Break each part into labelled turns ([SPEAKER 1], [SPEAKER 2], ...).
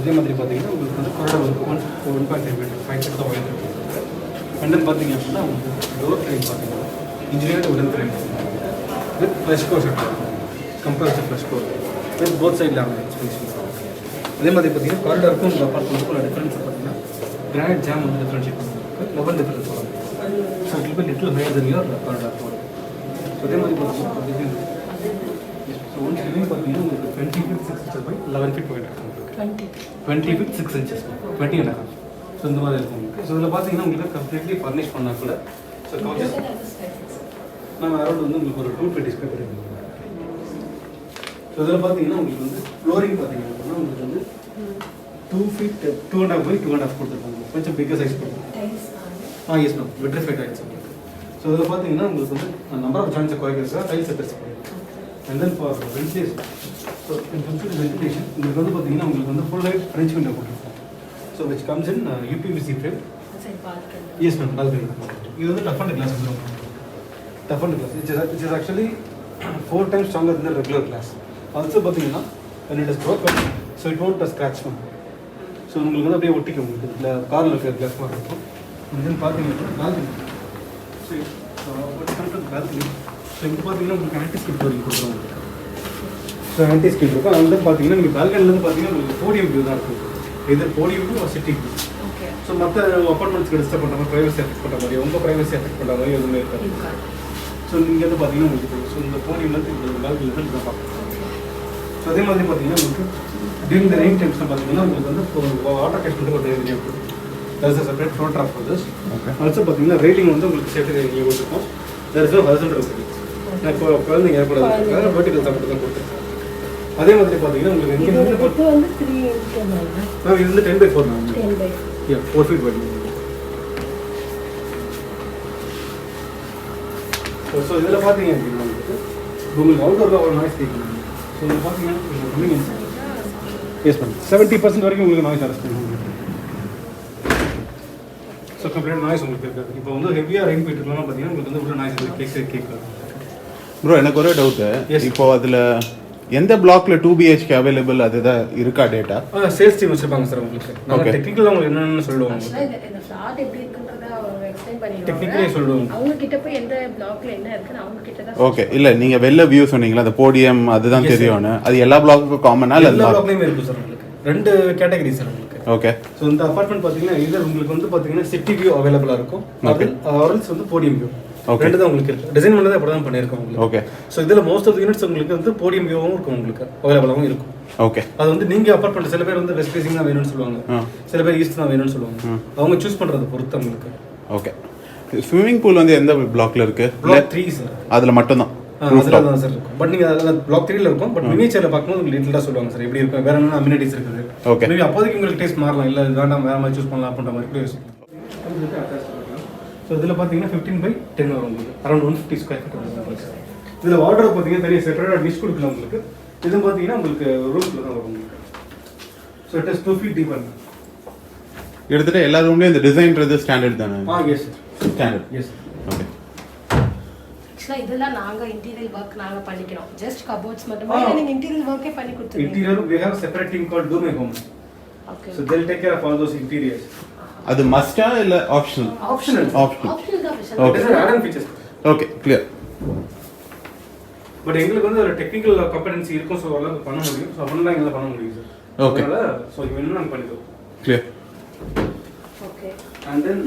[SPEAKER 1] அதே மாதிரி பார்த்தீங்கன்னா உங்களுக்கு வந்து கொரிடர் வந்து 1.5 மீட்டர் 5 ஃபீட் தான் ஒயர் இருக்குது. அண்ட் தென் பார்த்தீங்க அப்படின்னா உங்களுக்கு டோர் ஃப்ரேம் பார்த்தீங்கன்னா இன்ஜினியர்டு உடன் frame with flush core set compressed flush core with both சைடில் ஸ்பேஸ். அதே மாதிரி பார்த்தீங்கன்னா காரிடாருக்கும் இந்த அப்பார்ட்மெண்ட்டுக்கும் டிஃப்ரென்ஸ் பார்த்தீங்கன்னா கிரானைட் ஜாம் வந்து டிஃப்ரென்ஷியேட் பண்ணுறதுக்கு லெவல் டிஃப்ரென்ஸ் வரும். So it will little higher than your corridor போடும். ஸோ அதே மாதிரி பார்த்தீங்கன்னா ஸோ ஒன்ஸ் லிவிங் பார்த்தீங்கன்னா உங்களுக்கு 20 feet 6 inches by 11 feet போயிட்டு இருக்கும் உங்களுக்கு 20 feet 6 inches 20 and a half. So இந்த மாதிரி இருக்கும் உங்களுக்கு. ஸோ இதில் பார்த்தீங்கன்னா உங்களுக்கு கம்ப்ளீட்லி ஃபர்னிஷ் பண்ணால் கூட ஸோ கவுச்சஸ் நம்ம அரௌண்ட் வந்து உங்களுக்கு ஒரு 220 ஸ்கொயர் ஃபீட் இருக்கும். ஸோ இதில் பார்த்தீங்கன்னா உங்களுக்கு வந்து ஃப்ளோரிங் பார்த்தீங்கன்னா அப்படின்னா உங்களுக்கு வந்து 2 feet 2.5 by 2.5 கொடுத்துருப்பாங்க. கொஞ்சம் பிக்கர் சைஸ் கொடுத்துருப்பாங்க. எஸ் மேம் விட்ரிஃபைட் டைல்ஸ் உங்களுக்கு. ஸோ இதில் பார்த்தீங்கன்னா உங்களுக்கு வந்து நம்பர் ஆஃப் ஜாயின்ஸை குறைக்கிறதுக்காக டைல்ஸ் செட்டர்ஸ் பண்ணியிருக்கோம். And then for ventilation so ventilation உங்களுக்கு வந்து பார்த்தீங்கன்னா உங்களுக்கு வந்து ஃபுல் லைட் ஃப்ரெஞ்ச் விண்டோ போட்டிருக்கோம். So which comes in UPVC frame. Yes ma'am balcony. இது வந்து டஃப் அண்ட் கிளாஸ் வந்துடும். Tough and glass it's is actually 4 times stronger than the regular glass. Also பார்த்தீங்கன்னா when it is broken so it won't scratch them. So உங்களுக்கு வந்து அப்படியே ஒட்டிக்கும் உங்களுக்கு இல்லை காரில் இருக்கிற கிளாஸ் மாதிரி இருக்கும். தென் பார்த்தீங்கன்னா பால்கனி. ஸோ பால்கனி ஸோ இங்கே பார்த்தீங்கன்னா உங்களுக்கு ஆன்டி ஸ்கிட் வரைக்கும் கொடுக்குறோம். ஸோ ஆன்டி ஸ்கிட் இருக்கும். அது வந்து பார்த்தீங்கன்னா நீங்கள் பால்கனிலேருந்து பார்த்தீங்கன்னா உங்களுக்கு போடியம் வியூ தான் இருக்கும். இது podium view sitting view. So மற்ற அப்பார்ட்மெண்ட்ஸ்க்கு டிஸ்டர்ப் பண்ணுற மாதிரி ப்ரைவசி எஃபெக்ட் பண்ணுற மாதிரி உங்கள் ப்ரைவசி எஃபெக்ட் பண்ணுற மாதிரி எதுவுமே இருக்காது. ஸோ நீங்கள் வந்து பார்த்தீங்கன்னா உங்களுக்கு ஸோ இந்த போடியம்லேருந்து இந்த பால்கனிலேருந்து இதை பார்க்கலாம். ஸோ அதே மாதிரி பார்த்தீங்கன்னா உங்களுக்கு டியூரிங் த ரெயின் டைம்ஸில் பார்த்தீங்கன்னா உங்களுக்கு வந்து வாட்டர் கேஷ்மெண்ட்டுக்கு ஒரு ஏரியா இருக்கும். That's a separate floor drop for this. Also பார்த்தீங்கன்னா ரேட்டிங் வந்து உங்களுக்கு சேஃப்டி ரேட்டிங் கொடுத்துருக்கோம். தேர் இஸ் நோ ஹாரிசான்டல் இருக்குது. இப்போ குழந்தைங்க ஏற்படாது வெர்டிகல் சப்போர்ட் தான் கொடுத்துருக்கோம். அதே மாதிரி பார்த்தீங்கன்னா உங்களுக்கு இங்கே வந்து இது வந்து 10 by 4 ma'am. 4 feet wide. So இதில் பார்த்தீங்க அப்படின்னா உங்களுக்கு அவுட்டோரில் ஒரு நாய்ஸ் கேட்கணும். ஸோ இதில் பார்த்தீங்கன்னா எஸ் மேம் 70% வரைக்கும் உங்களுக்கு நாய்ஸ் அரெஸ்ட் பண்ணுவோம். ஸோ கம்ப்ளீட் நாய்ஸ் உங்களுக்கு இருக்காது. இப்போ வந்து ஹெவியாக ரெயின் போயிட்டு இருக்கலாம் பார்த்தீங்கன்னா உங்களுக்கு வந்து உள்ள நாய்ஸ் கேட்காது.
[SPEAKER 2] ப்ரோ எனக்கு ஒரே டவுட்டு, இப்போ அதில் எந்த பிளாக்ல 2 BHK அவைலபிள் அதுதான் இருக்கா டேட்டா?
[SPEAKER 1] சேல்ஸ் டீம் வச்சிருப்பாங்க சார் உங்களுக்கு. நம்ம டெக்னிக்கலாக உங்களுக்கு என்னென்னு சொல்லுவாங்க. டெக்னிக்கலே சொல்லுவாங்க.
[SPEAKER 3] அவங்க கிட்ட போய் எந்த பிளாக்ல என்ன இருக்குன்னு அவங்க கிட்ட தான்.
[SPEAKER 2] ஓகே, இல்ல நீங்க வெல்ல வியூ சொன்னீங்களா அந்த போடியம் அதுதான் தெரியும்னு. அது எல்லா பிளாக்குக்கும் காமனா இல்ல எல்லா
[SPEAKER 1] பிளாக்லயும் இருக்கு சார் உங்களுக்கு. 2 கேட்டகரி சார் உங்களுக்கு.
[SPEAKER 2] ஓகே.
[SPEAKER 1] சோ இந்த அபார்ட்மெண்ட் பாத்தீங்கன்னா இது உங்களுக்கு வந்து பாத்தீங்கன்னா சிட்டி வியூ அவேலபிளா இருக்கும். ஆர்எல்ஸ் வந்து போடியம் வியூ. ரெண்டு தான் உங்களுக்கு இருக்கு. டிசைன் பண்ணதே அப்படி தான் பண்ணிருக்கோம் உங்களுக்கு. ஓகே. சோ இதுல மோஸ்ட் ஆஃப் தி யூனிட்ஸ் உங்களுக்கு வந்து போடியம் வியூவும் இருக்கும் உங்களுக்கு. அவேலபிளாவும் இருக்கும்.
[SPEAKER 2] ஓகே.
[SPEAKER 1] அது வந்து நீங்க அபார்ட்மெண்ட் சில பேர் வந்து வெஸ்ட் ஃபேசிங் தான் வேணும்னு சொல்லுவாங்க. சில பேர் ஈஸ்ட் தான் வேணும்னு சொல்லுவாங்க. அவங்க சூஸ் பண்றது பொறுத்து உங்களுக்கு.
[SPEAKER 2] ஓகே. ஸ்விமிங் பூல் வந்து எந்த பிளாக்ல இருக்கு?
[SPEAKER 1] Block 3 sir.
[SPEAKER 2] அதுல மட்டும் தான்.
[SPEAKER 1] அதுல தான் சார் இருக்கும். பட் நீங்க அதுல பிளாக் 3ல இருக்கும். பட் மினியேச்சர்ல பாக்கும்போது உங்களுக்கு டீடைலா சொல்லுவாங்க சார் எப்படி இருக்கும், வேற என்ன அமினிட்டிஸ் இருக்குது.
[SPEAKER 2] ஓகே.
[SPEAKER 1] மேபி அப்போதைக்கு உங்களுக்கு டேஸ்ட் மாறலாம். இல்ல வேண்டாம் வேற மாதிரி சூஸ் பண்ணலாம் அப்படின்ற மாதிரி கூட யோசிக்கலாம். ஸோ இதில் பார்த்தீங்கன்னா 15 by 10 வரும் உங்களுக்கு. அரௌண்ட் 150 ஸ்கொயர் ஃபீட் வரும் உங்களுக்கு. இதில் வார்ட்ரோப் பார்த்தீங்கன்னா தனியாக செப்பரேட்டாக டிஷ் கொடுக்கலாம் உங்களுக்கு. இது பார்த்தீங்கன்னா உங்களுக்கு ரூம்ல தான் வரும் உங்களுக்கு. So it is 2 feet deep.
[SPEAKER 2] எடுத்துட்டு எல்லா ரூம்லயும் இந்த டிசைன்றது ஸ்டாண்டர்ட் தானே?
[SPEAKER 1] Yes
[SPEAKER 2] standard.
[SPEAKER 1] எஸ்.
[SPEAKER 2] ஓகே.
[SPEAKER 3] ஆக்சுவலா இதெல்லாம் நாங்க இன்டீரியர் வர்க் நாங்க பண்ணிக்கிறோம். ஜஸ்ட் கபோர்ட்ஸ் மட்டுமே நீங்க இன்டீரியர் வர்க்கே பண்ணி கொடுத்துருவீங்க.
[SPEAKER 1] Interior we have a separate team called Do My Home.
[SPEAKER 3] Okay.
[SPEAKER 1] So they'll take care of all those interiors.
[SPEAKER 2] அது மஸ்டா இல்ல ஆப்ஷனல்?
[SPEAKER 1] ஆப்ஷனல்.
[SPEAKER 3] ஆப்ஷனல் தான் ஆப்ஷனல்.
[SPEAKER 2] ஓகே.
[SPEAKER 1] இது add on features.
[SPEAKER 2] Okay, clear.
[SPEAKER 1] But எங்களுக்கு வந்து ஒரு டெக்னிக்கல் காம்படன்சி இருக்கும். So அதெல்லாம் பண்ண முடியும். சோ அப்பதான் எங்களால பண்ண முடியும் சார்.
[SPEAKER 2] ஓகே.
[SPEAKER 1] அதனால சோ இது வேணும்னா நாங்க பண்ணிடுவோம்.
[SPEAKER 2] Clear.
[SPEAKER 3] Okay.
[SPEAKER 1] And then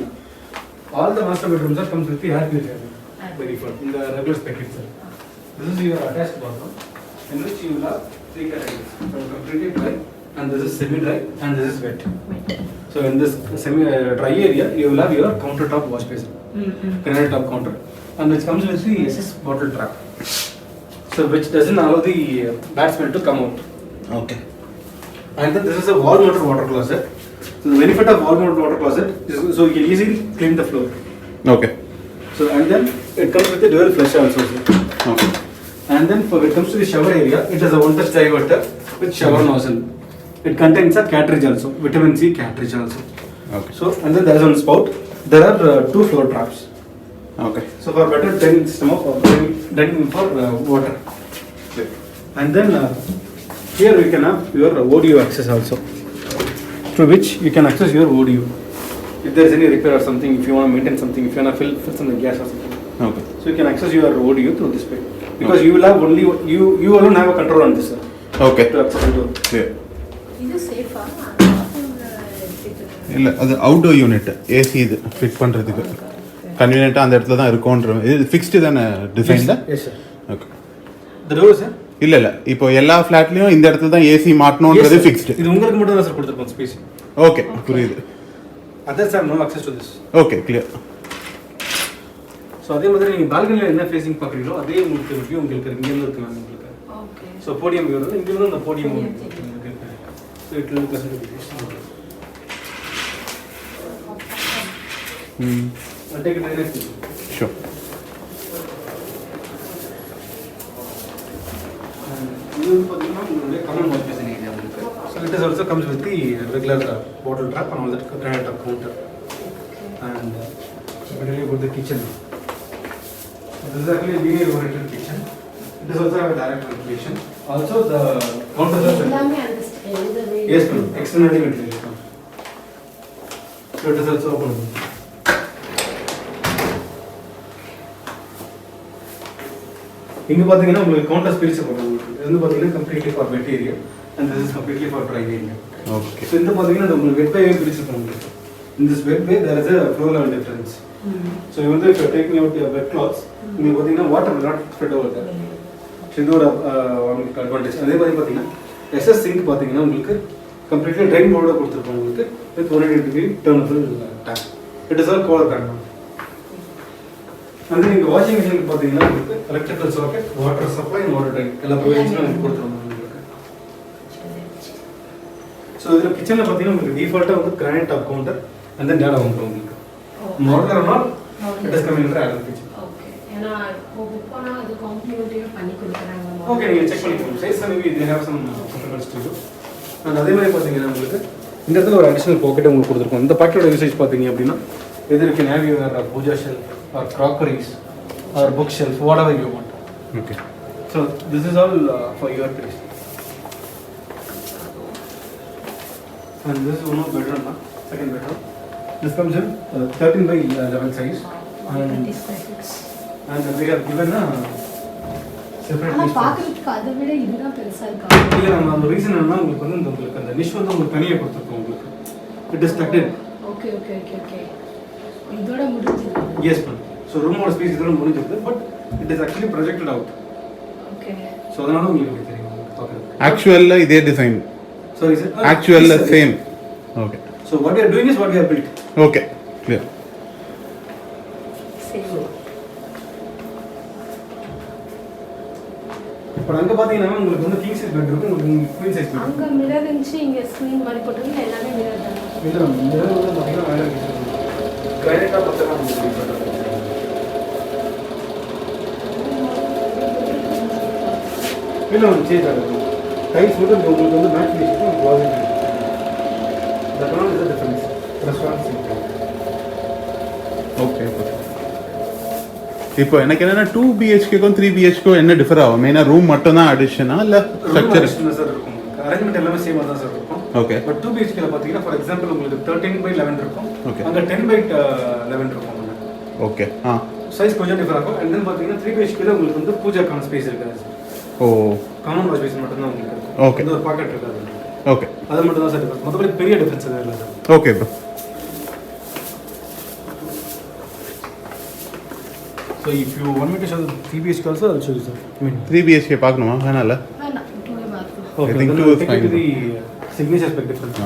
[SPEAKER 1] all the master bedrooms are comes with the air purifier. Very fun. In the regular spec itself. This is your attached bathroom in which you will have 3 categories. So completely dry, and this is semi-dry, and this is wet. So in this semi-dry area, you will have your countertop wash basin, granite top counter, and which comes with the SS bottle trap. So which doesn't allow the bad smell to come out.
[SPEAKER 2] Okay.
[SPEAKER 1] And then this is a wall-mounted water closet. So the benefit of wall-mounted water closet is so you can easily clean the floor.
[SPEAKER 2] Okay.
[SPEAKER 1] So and then it comes with a dual flush also.
[SPEAKER 2] Okay.
[SPEAKER 1] And then when it comes to the shower area, it is a one-touch diverter with shower nozzle. It contains a cartridge also, vitamin C cartridge also.
[SPEAKER 2] Okay.
[SPEAKER 1] So and then there is one spout. There are 2 floor traps.
[SPEAKER 2] Okay.
[SPEAKER 1] So for better draining system of draining for water. Okay. And then here we can have your audio access also. through which you can access your ODU. If there is any repair or something, if you want to maintain something, if you want to fill some gas or something.
[SPEAKER 2] Okay.
[SPEAKER 1] So you can access your ODU through this way. Because you will have only, you alone have a control on this, sir.
[SPEAKER 2] Okay.
[SPEAKER 1] To access the door.
[SPEAKER 2] Clear.
[SPEAKER 3] இது சேஃபா
[SPEAKER 2] இல்லை அது outdoor unit AC இது fit பண்ணுறதுக்கு கன்வீனியண்ட்டாக அந்த இடத்துல தான் இருக்கும்ன்ற இது ஃபிக்ஸ்டு தானே டிசைனில்?
[SPEAKER 1] Yes, sir.
[SPEAKER 2] Okay.
[SPEAKER 1] The door, sir.
[SPEAKER 2] இல்லை இப்போ எல்லா ஃப்ளாட்லேயும் இந்த இடத்துல தான் ஏசி மாட்டணுன்றது ஃபிக்ஸ்டு.
[SPEAKER 1] இது உங்களுக்கு மட்டும் தான் சார் கொடுத்துருக்கோம் ஸ்பேஸ்.
[SPEAKER 2] ஓகே புரியுது.
[SPEAKER 1] Others have no access to this.
[SPEAKER 2] Okay clear.
[SPEAKER 1] So அதே மாதிரி நீங்கள் பால்கனியில் என்ன ஃபேஸிங் பார்க்குறீங்களோ அதே உங்களுக்கு வியூ உங்களுக்கு இங்கேருந்து இருக்கலாம் உங்களுக்கு.
[SPEAKER 3] ஓகே.
[SPEAKER 1] ஸோ போடியம் வியூ வந்து இங்கேருந்து அந்த போடியம் உங்களுக்கு. So it will be I'll take it to the next one.
[SPEAKER 2] Sure.
[SPEAKER 1] இது வந்து பார்த்தீங்கன்னா உங்களுடைய காமன் வாஷ் பேசிங் ஏரியா உங்களுக்கு. So it is also comes with the regular bottle trap and all that granite counter. And immediately go to the kitchen. This is actually a linear oriented kitchen. It is also have a direct ventilation. Also the counters are
[SPEAKER 3] எல்லாமே அந்த
[SPEAKER 1] yes, ma'am. Externally ventilated. So it is also open. இங்க பாத்தீங்கன்னா உங்களுக்கு counter space போடுறாங்க. இது வந்து பாத்தீங்கன்னா completely for wet area and this is completely for try area.
[SPEAKER 2] Okay.
[SPEAKER 1] So இந்த பாத்தீங்கன்னா உங்களுக்கு வெட் பை பிரிச்சிருக்கோம் உங்களுக்கு. In this wet way there is a flow level difference. So even though if you are taking out your wet cloths, you பாத்தீங்கன்னா water will not spread over there. So இது ஒரு உங்களுக்கு advantage. அதே மாதிரி பாத்தீங்கன்னா SS sink பாத்தீங்கன்னா உங்களுக்கு completely drain போர்டோட கொடுத்துருக்கோம் உங்களுக்கு with 180-degree turnable tap. It is all color tap. And then இங்க வாஷிங் மிஷினுக்கு பாத்தீங்கன்னா உங்களுக்கு electrical socket, water supply and water tank எல்லா ப்ரொவிஷனும் உங்களுக்கு கொடுத்துருவோம் உங்களுக்கு. ஸோ இதில் கிச்சனில் பார்த்தீங்கன்னா உங்களுக்கு டிஃபால்ட்டாக வந்து granite top counter and then dado வந்துடும் உங்களுக்கு. Modular not it is coming in order kitchen.
[SPEAKER 3] Okay. ஏன்னா இப்போ புக் பண்ணா அது காம்ப்ளிமெண்டரியா பண்ணி கொடுக்குறாங்க.
[SPEAKER 1] ஓகே நீங்கள் செக் பண்ணிக்கோங்க. Size maybe they have some compliments to you. And அதே மாதிரி பார்த்தீங்கன்னா உங்களுக்கு இந்த இடத்துல ஒரு அடிஷனல் பாக்கெட் உங்களுக்கு கொடுத்துருக்கோம். இந்த பாக்கெட்டோட யூசேஜ் பார்த்தீங்க அப்படின்னா எதற்கு நேவி வேர் pooja shelf or crockeries or bookshelf, whatever you want.
[SPEAKER 2] Okay.
[SPEAKER 1] So this is all for your place. And this is one of bedroom, second bedroom. This comes in 13 by 11 size. And we have given a separate
[SPEAKER 3] ஆனா
[SPEAKER 1] niche.
[SPEAKER 3] பாக்குறதுக்கு அதை விட இதுதான் பெருசா இருக்கா?
[SPEAKER 1] இல்ல நம்ம அந்த ரீசன் என்னன்னா உங்களுக்கு வந்து இந்த உங்களுக்கு அந்த நிஷ் வந்து உங்களுக்கு தனியா கொடுத்துருக்கோம் உங்களுக்கு. It is tucked in.
[SPEAKER 3] Okay okay okay okay. இதோட முடிஞ்சது.
[SPEAKER 1] Yes ma'am. So room or space இதோட முடிஞ்சது, but it is actually projected out.
[SPEAKER 3] Okay.
[SPEAKER 1] So அதனால உங்களுக்கு தெரியும் பார்க்குறது.
[SPEAKER 2] ஆக்சுவல்ல இதே design.
[SPEAKER 1] Sorry sir.
[SPEAKER 2] Actually same. Okay.
[SPEAKER 1] So what we are doing is what we have built.
[SPEAKER 2] Okay clear.
[SPEAKER 3] சரி.
[SPEAKER 1] இப்போ அங்க பாத்தீங்கன்னா உங்களுக்கு வந்து கிங் சைஸ் பெட் இருக்கு, உங்களுக்கு குவீன் சைஸ் பெட்.
[SPEAKER 3] அங்க மிரர் இருந்துச்சு, இங்க ஸ்கிரீன் மாதிரி போட்டுருங்க, எல்லாமே மிரர் தான்.
[SPEAKER 1] இல்ல இந்த வந்து பாத்தீங்கன்னா மேல கிரானைட்டா பத்தலாம் உங்களுக்கு. இல்ல ஒரு சேஞ்ச் ஆகுது. டைல்ஸ் மட்டும் உங்களுக்கு வந்து மேட்ச் பண்ணிட்டு washing. That one is the difference. Restaurant sink.
[SPEAKER 2] Okay. இப்போ எனக்கு என்னன்னா 2 BHKக்கும் 3 BHKக்கும் என்ன டிஃபர் ஆகும்? மெயினா ரூம் மட்டும் தான் அடிஷனா இல்ல ஸ்ட்ரக்சர்
[SPEAKER 1] சார் இருக்கும். அரேஞ்ச்மென்ட் எல்லாமே சேமா தான் சார் இருக்கும்.
[SPEAKER 2] ஓகே.
[SPEAKER 1] பட் 2 BHK ல பாத்தீங்கன்னா ஃபார் எக்ஸாம்பிள் உங்களுக்கு 13 by 11 இருக்கும்.
[SPEAKER 2] Okay.
[SPEAKER 1] அங்க 10 by 11 இருக்கும்.
[SPEAKER 2] ஓகே.
[SPEAKER 1] சைஸ் கொஞ்சம் டிஃபர் ஆகும். அண்ட் தென் பாத்தீங்கன்னா 3 BHK ல உங்களுக்கு வந்து பூஜாக்கான ஸ்பேஸ் இருக்காது சார்.
[SPEAKER 2] ஓ.
[SPEAKER 1] காமன் வாஷ் பேசின் மட்டும் தான் உங்களுக்கு இருக்கும்.
[SPEAKER 2] Okay.
[SPEAKER 1] இந்த ஒரு பாக்கெட் இருக்காது.
[SPEAKER 2] ஓகே.
[SPEAKER 1] அது மட்டும் தான் சார் டிஃபரன்ஸ். மத்தபடி பெரிய டிஃபரன்ஸ் எதுவும் இல்ல sir.
[SPEAKER 2] Okay bro.
[SPEAKER 1] So if you want me to show the 3 BHK also, I'll show you sir. I mean
[SPEAKER 2] 3 BHK பார்க்கணுமா? வேணாம்ல.
[SPEAKER 3] வேணாம், 2 bathroom.
[SPEAKER 1] okay,
[SPEAKER 2] I think
[SPEAKER 1] then
[SPEAKER 2] 2
[SPEAKER 1] I'll
[SPEAKER 2] is
[SPEAKER 1] take
[SPEAKER 2] fine.
[SPEAKER 1] you to the signature spec difference.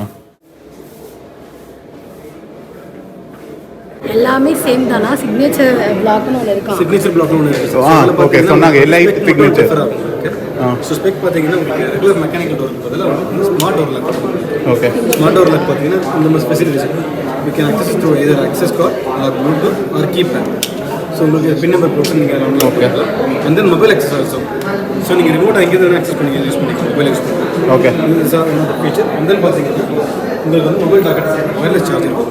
[SPEAKER 3] எல்லாமே same தானா? Signature பிளாக்னு ஒன்று இருக்கா?
[SPEAKER 1] Signature black ஒன்று இருக்கு.
[SPEAKER 2] Okay சொன்னாங்க LI signature.
[SPEAKER 1] So spec பார்த்தீங்கன்னா உங்களுக்கு ரெகுலர் மெக்கானிக்கல் டோருக்கு பதிலாக வந்து smart door lock.
[SPEAKER 2] Okay.
[SPEAKER 1] Smart door lock பார்த்தீங்கன்னா இந்த மாதிரி specification we can access through either access card or Bluetooth or keypad. So உங்களுக்கு பின் நம்பர் போட்டு நீங்கள்
[SPEAKER 2] okay.
[SPEAKER 1] And then mobile access also. So நீங்கள் ரிமோட் எங்கே வேணும் அக்சஸ் பண்ணி யூஸ் பண்ணிக்கலாம், மொபைல் யூஸ் பண்ணிக்கலாம்.
[SPEAKER 2] ஓகே.
[SPEAKER 1] இது சார் இன்னொரு ஃபீச்சர். அண்ட் தென் பார்த்தீங்கன்னா உங்களுக்கு வந்து மொபைல் டாக்கெட் வயர்லெஸ் சார்ஜர் இருக்கும்.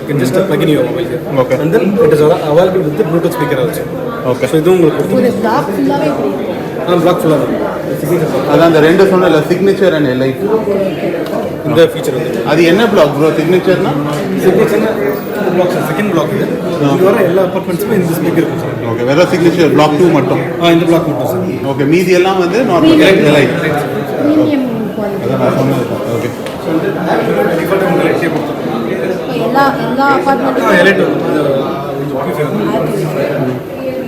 [SPEAKER 1] You can just plug in your mobile here.
[SPEAKER 2] Okay.
[SPEAKER 1] And then it is available with the Bluetooth speaker also.
[SPEAKER 2] Okay.
[SPEAKER 1] So இது உங்களுக்கு
[SPEAKER 3] ஒரு பிளாக் ஃபுல்லாவே இப்படி இருக்கும்.
[SPEAKER 1] பிளாக் ஃபுல்லாக சிக்னேச்சர்
[SPEAKER 2] அதான் அந்த ரெண்டு சொன்னல சிக்னேச்சர் அண்ட் எலைட்.
[SPEAKER 1] இந்த ஃபீச்சர் வந்து
[SPEAKER 2] அது என்ன பிளாக் ப்ரோ சிக்னேச்சர்னா?
[SPEAKER 1] சிக்னேச்சர்னா இந்த பிளாக் சார் செகண்ட் பிளாக் இது. இது வர எல்லா அப்பார்ட்மெண்ட்ஸுமே இந்த ஸ்பீக்கர் இருக்கும் சார்.
[SPEAKER 2] ஓகே, வெறும் சிக்னேச்சர் பிளாக் 2 மட்டும்.
[SPEAKER 1] இந்த பிளாக் மட்டும் சார்.
[SPEAKER 2] ஓகே, மீதி எல்லாம் வந்து நார்மல் எலைட்.
[SPEAKER 3] Premium quality.
[SPEAKER 2] அதான் நான் சொன்னது. ஓகே,
[SPEAKER 1] டிஃபால்ட்டாக உங்களுக்கு எட்டே கொடுத்துருக்கோம்.
[SPEAKER 3] எல்லா அப்பார்ட்மெண்ட்டும்
[SPEAKER 1] எலைட்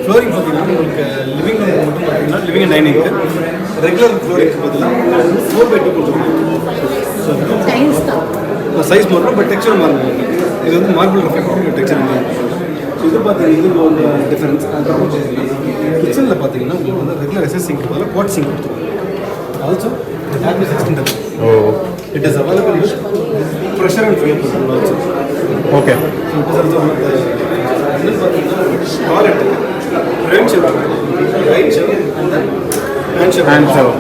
[SPEAKER 1] ஃப்ளோரிங் பார்த்தீங்கன்னா உங்களுக்கு லிவிங் ரூம் மட்டும் பார்த்தீங்கன்னா லிவிங் அண்ட் டைனிங்க்கு ரெகுலர் ஃப்ளோரிங்க்கு பார்த்தீங்கன்னா 4x2 கொடுத்துருக்கோம்.
[SPEAKER 3] டைல்ஸ் தான்.
[SPEAKER 1] சைஸ் மாறும், பட் டெக்ஸ்சர் மாறும். இது வந்து மார்பிள் ரெஃப்ளெக்ட் டெக்ஸ்சர் வந்து இது பார்த்தீங்கன்னா இது ஒரு டிஃபரன்ஸ். அதுக்கப்புறம் பார்த்தீங்கன்னா கிச்சனில் பார்த்தீங்கன்னா உங்களுக்கு வந்து ரெகுலர் எஸ்எஸ் சிங்க் பதில் குவாட் சிங்க் கொடுத்துருக்கோம். ஆல்சோ ஹேப்னஸ் extender. It is available with pressure and fuel control also.
[SPEAKER 2] Okay.
[SPEAKER 1] So it is also one of the toilet, rain shower, right shower and then hand shower.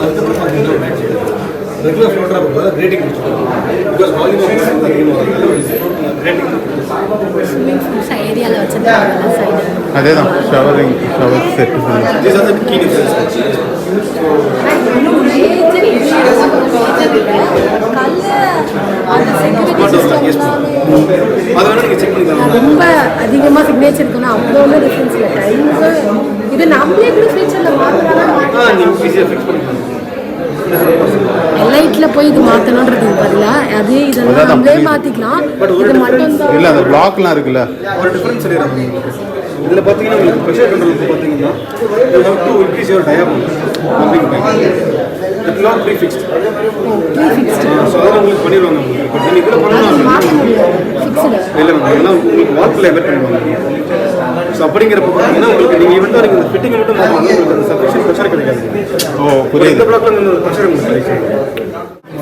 [SPEAKER 1] அதுக்கப்புறம் பார்த்தீங்கன்னா regular floor top rating கொடுத்துருக்கோம். Because volume of rating
[SPEAKER 3] ஏரியாவில் வச்சிருக்காங்க side.
[SPEAKER 2] அதேதான் shower set.
[SPEAKER 1] These are the key differences. அதை வேணா நீங்கள் check பண்ணி தரலாம்.
[SPEAKER 3] ரொம்ப அதிகமாக சிக்னேச்சர் இருக்குன்னா அவ்வளோ ஒன்றும் டிஃப்ரென்ஸ் இல்லை. டைம்ஸு இது நம்மளே கூட ஃபியூச்சரில் மாற்றலாம்.
[SPEAKER 1] நீங்கள் ஈஸியாக ஃபிக்ஸ் பண்ணிக்கலாம்.
[SPEAKER 3] எல்ஐட்டில் போய் இது மாற்றணுன்றது பதிலாக அது இதெல்லாம் நம்மளே மாற்றிக்கலாம். இது மட்டும் தான்
[SPEAKER 2] இல்லை, அந்த பிளாக்லாம் இருக்குல்ல,
[SPEAKER 1] ஒரு டிஃபரன்ஸ் சொல்லிடுறாங்க உங்களுக்கு. இதில் பார்த்தீங்கன்னா உங்களுக்கு ப்ரெஷர் கண்ட்ரோலுக்கு பார்த்தீங்கன்னா you have to increase your diaphragm pumping pipe. It will not be fixed. So அதெல்லாம் உங்களுக்கு பண்ணிடுவாங்க உங்களுக்கு. பட் நீங்கள் இதில் பண்ணணும்
[SPEAKER 3] மாற்ற முடியாது ஃபிக்ஸ்டு.
[SPEAKER 1] இல்லை மேம், ஏன்னா உங்களுக்கு வால்ஃபில் எஃபெக்ட் பண்ணிடுவாங்க. ஸோ அப்படிங்கிறப்ப பார்த்தீங்கன்னா உங்களுக்கு நீங்கள் ஈவெண்ட் நீங்கள் இந்த ஃபிட்டிங் மட்டும் மாற்றணும், உங்களுக்கு அந்த சஃபிஷியன்ட் ப்ரெஷர் கிடைக்காது.
[SPEAKER 2] புரியுது.
[SPEAKER 1] இந்த பிளாக்ல இந்த ப்ரெஷர் உங்களுக்கு கிடைக்கும்.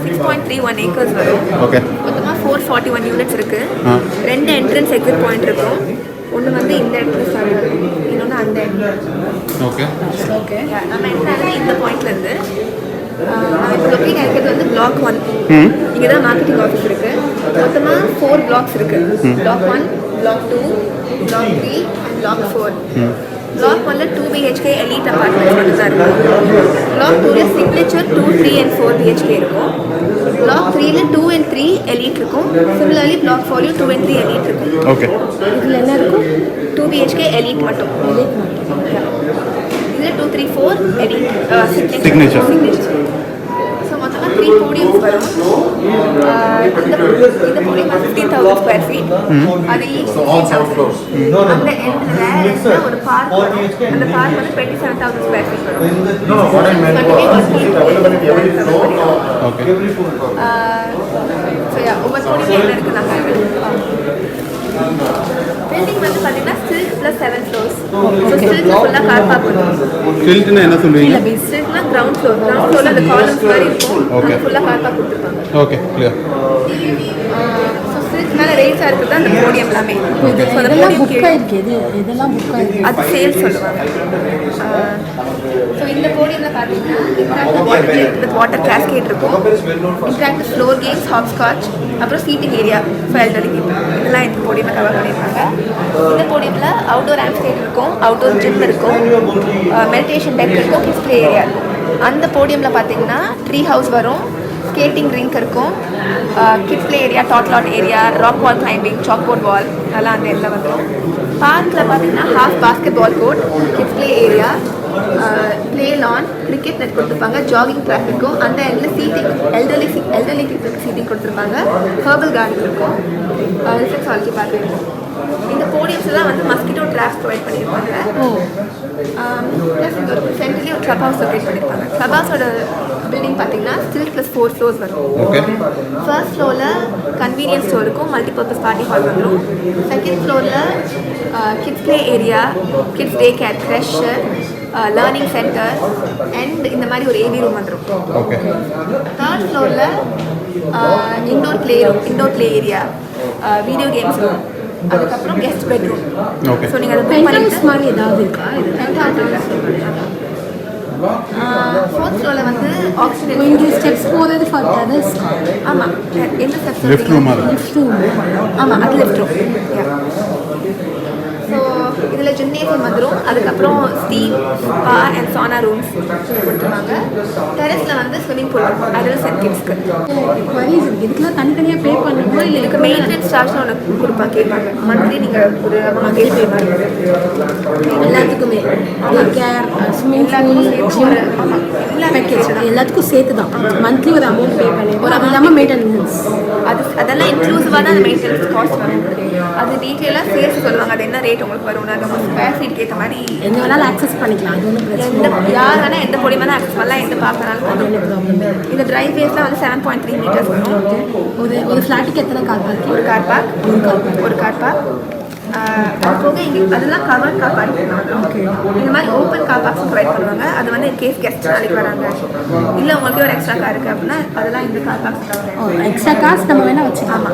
[SPEAKER 4] 6.31 acres வரும்.
[SPEAKER 2] ஓகே.
[SPEAKER 4] மொத்தமாக 441 யூனிட்ஸ் இருக்கு.
[SPEAKER 2] ஆ.
[SPEAKER 4] 2 என்ட்ரன்ஸ் எக்ஸிட் பாயிண்ட் இருக்கும். ஒன்று வந்து இந்த இடத்துல ஸ்டார்ட் ஆகும், இன்னொன்று அந்த இடத்துல.
[SPEAKER 2] ஓகே.
[SPEAKER 3] ஓகே.
[SPEAKER 4] நம்ம என்ட்ரானது இந்த பாயிண்ட்லேருந்து நம்ம இப்போ லொக்கேட் ஆகிக்கிறது வந்து பிளாக் 1. இங்கே தான் மார்க்கெட்டிங் ஆஃபீஸ் இருக்குது. மொத்தமாக 4 பிளாக்ஸ் இருக்குது. Block 1, block 2, block 3 and block 4. Block 1ல 2 BHK எலீட் அப்பார்ட்மெண்ட்ஸ் மட்டும் தான் இருக்கும். பிளாக் 2ல சிக்னேச்சர் 2, 3 and 4 BHK இருக்கும். பிளாக் 3ல 2 and 3 எலீட் இருக்கும். சிமிலர்லி பிளாக் 4லையும் 2 and 3 எலீட் இருக்கும்.
[SPEAKER 2] ஓகே.
[SPEAKER 3] இதில் என்ன இருக்கும்?
[SPEAKER 4] 2 BHK எலீட் மட்டும். இதில் 2, 3, 4 எலீட்
[SPEAKER 2] Signature.
[SPEAKER 4] ஸோ மொத்தமாக 3 போடியம்ஸ் வரும். இந்த போடியம் 15,000 ஸ்கொயர் ஃபீட். அது ஈச் 16,000. அந்த எண்டில் ஒரு பார்க் வரும். அந்த பார்க் வந்து 27,000 ஸ்கொயர் ஃபீட் வரும்.
[SPEAKER 2] ஓகே.
[SPEAKER 4] ஸோ ஒவ்வொரு போடியம் என்ன இருக்குது நாங்கள் பில்டிங் வந்து பார்த்தீங்கன்னா சில்க் ப்ளஸ் 7 ஃப்ளோர்ஸ். ஸோ சில்க்ல ஃபுல்லாக கார் பார்க் வரும்.
[SPEAKER 2] சில்ட்னா என்ன சொல்லுவீங்க?
[SPEAKER 4] சில்க்னா கிரவுண்ட் ஃப்ளோரில் அந்த காலம்ஸ் மாதிரி இருக்கும்.
[SPEAKER 2] Okay.
[SPEAKER 4] அது ஃபுல்லாக கார் பார்க் கொடுத்துருப்பாங்க.
[SPEAKER 2] Okay, clear.
[SPEAKER 4] ஸோ சில்க் மேலே ரேஸாக இருக்குது அந்த போடியம் எல்லாமே. ஸோ அந்த
[SPEAKER 3] இதெல்லாம்
[SPEAKER 4] போடியம்
[SPEAKER 3] புக் ஆயிருக்கு. இதெல்லாம் புக் ஆயிருக்கு.
[SPEAKER 4] அது சேல்ஸ் சொல்லுவாங்க. ஸோ இந்த போடியமில் பார்த்தீங்கன்னா இன்ட்ராக்டிவ் வாட்டர் கேஸ்கேட் இருக்கும். Interactive floor games, hopscotch, அப்புறம் seating area for elderly people. இதெல்லாம் இந்த போடியமில் கவர் பண்ணியிருக்காங்க. இந்த போடியமில் அவுட்டோர் ஆம்ஸ்டேட் இருக்கும், அவுட்டோர் ஜிம் இருக்கும், மெடிடேஷன் டெக் இருக்கும், கிட்ஸ் ப்ளே ஏரியா இருக்கும். அந்த போடியமில் பார்த்தீங்கன்னா ட்ரீ ஹவுஸ் வரும், ஸ்கேட்டிங் ரிங்க் இருக்கும், kids play area, tot lot area, rock wall climbing, chalkboard wall அதெல்லாம் அந்த இடத்துல வந்துடும். பார்க்கில் பார்த்தீங்கன்னா half basketball court, kids play area, play lawn, cricket net கொடுத்துருப்பாங்க, ஜாகிங் ட்ராக் இருக்கும். அந்த இடத்துல சீட்டிங் எல்டர்லி பீப்புளுக்கு சீட்டிங் கொடுத்துருப்பாங்க, ஹெர்பல் கார்டன் இருக்கும், ரிஃப்ளெக்ஸாலஜி பார்க் இருக்கும். இந்த போடியம்ஸ் எல்லாம் வந்து மஸ்கிட்டோ ட்ராப்ஸ் ப்ரொவைட் பண்ணியிருப்பாங்க. ப்ளஸ் இந்த ஒரு சென்ட்ரலி ஒரு கிளப் ஹவுஸ் லொக்கேட் பண்ணியிருப்பாங்க. கிளப் ஹவுஸோட பில்டிங் பார்த்தீங்கன்னா ஸ்டில் ப்ளஸ் 4 ஃப்ளோர்ஸ் வரும்.
[SPEAKER 2] ஓகே.
[SPEAKER 4] ஃபர்ஸ்ட் ஃப்ளோரில் கன்வீனியன்ஸ் ஸ்டோர் இருக்கும், மல்டிபர்பஸ் பார்ட்டி ஹால் வந்துடும். செகண்ட் ஃப்ளோரில் kids play area, kids day care, creche, learning centre and இந்த மாதிரி ஒரு ஏவி ரூம் வந்துடும்.
[SPEAKER 2] ஓகே.
[SPEAKER 4] தேர்ட் ஃப்ளோரில் indoor play area, video games room, அதுக்கப்புறம் கெஸ்ட் பெட்ரூம்.
[SPEAKER 2] ஓகே.
[SPEAKER 4] ஸோ நீங்கள் அதை புக்
[SPEAKER 3] பென்டல்ஸ்
[SPEAKER 4] பண்ணிட்டு
[SPEAKER 3] மாதிரி ஏதாவது இருக்கா? இது
[SPEAKER 4] ஃபோர்த் ஃப்ளோரில் வந்து ஆக்சிஜன்.
[SPEAKER 3] இங்கே ஸ்டெப்ஸ் போகிறது ஃபார் டெரஸ்.
[SPEAKER 4] ஆமாம், எந்த ஸ்டெப்ஸ்?
[SPEAKER 2] லிஃப்ட் ரூமா?
[SPEAKER 3] Lift room.
[SPEAKER 4] ஆமாம், அது லிஃப்ட் ரூம். ஸோ இதில் ஜிம்னேசியம் வந்துடும். அதுக்கப்புறம் steam spa and Sana rooms கொடுத்துருவாங்க. டெரஸில் வந்து ஸ்விம்மிங் பூல் இருக்கும் அடல்ட்ஸ் அண்ட் கிட்ஸ்க்கு.
[SPEAKER 3] இதுக்கெல்லாம் தனித்தனியாக பே பண்ணணுமா இல்லை
[SPEAKER 4] இதுக்கு மெயின்டெனன்ஸ் சார்ஜ் ஒன்று கொடுப்பாங்க, கேட்பாங்க. மந்த்லி நீங்கள் ஒரு அமௌண்ட் பே பண்ணுவாங்க
[SPEAKER 3] எல்லாத்துக்குமே care swimming pool gym package எல்லாத்துக்கும் சேர்த்து தான் மந்த்லி ஒரு அமௌண்ட் பே பண்ணி ஒரு அது இல்லாமல் மெயின்டெனன்ஸ்
[SPEAKER 4] அதெல்லாம் இன்க்ளூசிவாக தான் அந்த மெயின்டெனன்ஸ் காஸ்ட் வரும். அது டீட்டெயிலாக சேர்த்து சொல்லுவாங்க அது என்ன ரேட் உங்களுக்கு வரும். நம்ம ஸ்கொயர் ஃபீட்க்கு ஏற்ற மாதிரி
[SPEAKER 3] எங்கே வேணாலும் ஆக்சஸ் பண்ணிக்கலாம். அது ஒன்றும் பிரச்சனை
[SPEAKER 4] யார் வேணால் எந்த பொடி வேணால் ஆக்சஸ் பண்ணலாம், எந்த பார்க்கனாலும் பண்ணலாம். இந்த டிரைவேஸில் வந்து 7.3 மீட்டர்ஸ் வரும்.
[SPEAKER 3] ஒரு ஃப்ளாட்டுக்கு எத்தனை கார் பார்க்கிங்?
[SPEAKER 4] ஒரு கார் பார்க் அது போக இங்கே அதெல்லாம் கவர் கார் பார்க். இந்த மாதிரி ஓப்பன் கார் பார்க்ஸ் ப்ரொவைட் பண்ணுவாங்க. அது வந்து கேஸ் கெஸ்ட் நாளைக்கு வராங்க இல்லை உங்களுக்கு ஒரு எக்ஸ்ட்ரா கார் இருக்குது அப்படின்னா அதெல்லாம் இந்த கார் பார்க்ஸ் தவிர
[SPEAKER 3] எக்ஸ்ட்ரா கார்ஸ் நம்ம வேணால் வச்சுக்கலாம்.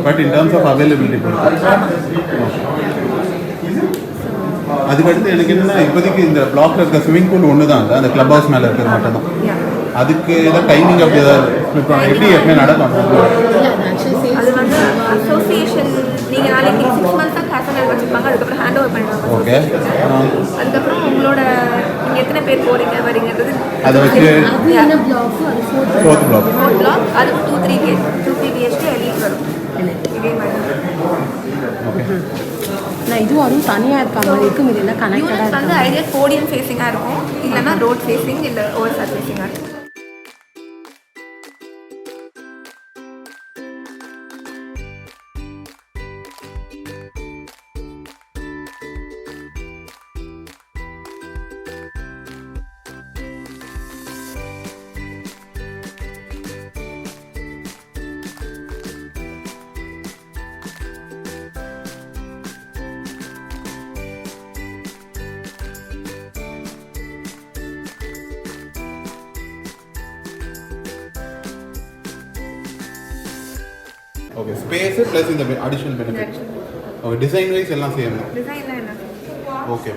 [SPEAKER 2] But in terms of availability அதுக்கடுத்து எனக்கு என்னன்னா இப்போதைக்கு இந்த பிளாக்ல இருக்க ஸ்விமிங் பூல் ஒன்று தான் அந்த கிளப் ஹவுஸ் மேலே இருக்கிறது மட்டும் தான். அதுக்கு ஏதாவது டைமிங் அப்படி ஏதாவது எப்படி எப்பவுமே நடக்கும்?
[SPEAKER 4] அது வந்து அசோசியேஷன் நீங்கள் நாளைக்கு 6 months தான் கேசனல் வச்சுருப்பாங்க. அதுக்கப்புறம் ஹேண்ட் ஓவர் பண்ணிடுவாங்க.
[SPEAKER 2] ஓகே.
[SPEAKER 4] அதுக்கப்புறம் உங்களோட நீங்கள் எத்தனை பேர் போகிறீங்க வரீங்கிறது
[SPEAKER 2] அதை வச்சு ஃபோர்த் பிளாக்
[SPEAKER 4] அதுவும் 2-3 BHK எலிட் வரும். இதே மாதிரி
[SPEAKER 2] ஓகே.
[SPEAKER 3] நான் இதுவும் அதுவும் தனியாக இருக்க மாதிரி இருக்கும். இது எல்லாம் கனெக்டடாக
[SPEAKER 4] யூனிட் வந்து ஐடியா போடியம் ஃபேஸிங்காக இருக்கும், இல்லைன்னா ரோட் ஃபேஸிங் இல்லை ஓவர் சார் ஃபேஸிங்காக இருக்கும்.
[SPEAKER 2] ஓகே. ஸ்பேஸ் ப்ளஸ் இந்த additional benefit. Okay. Design wise எல்லாம் சேம்.
[SPEAKER 4] டிசைன்லாம் என்ன
[SPEAKER 2] ஓகே.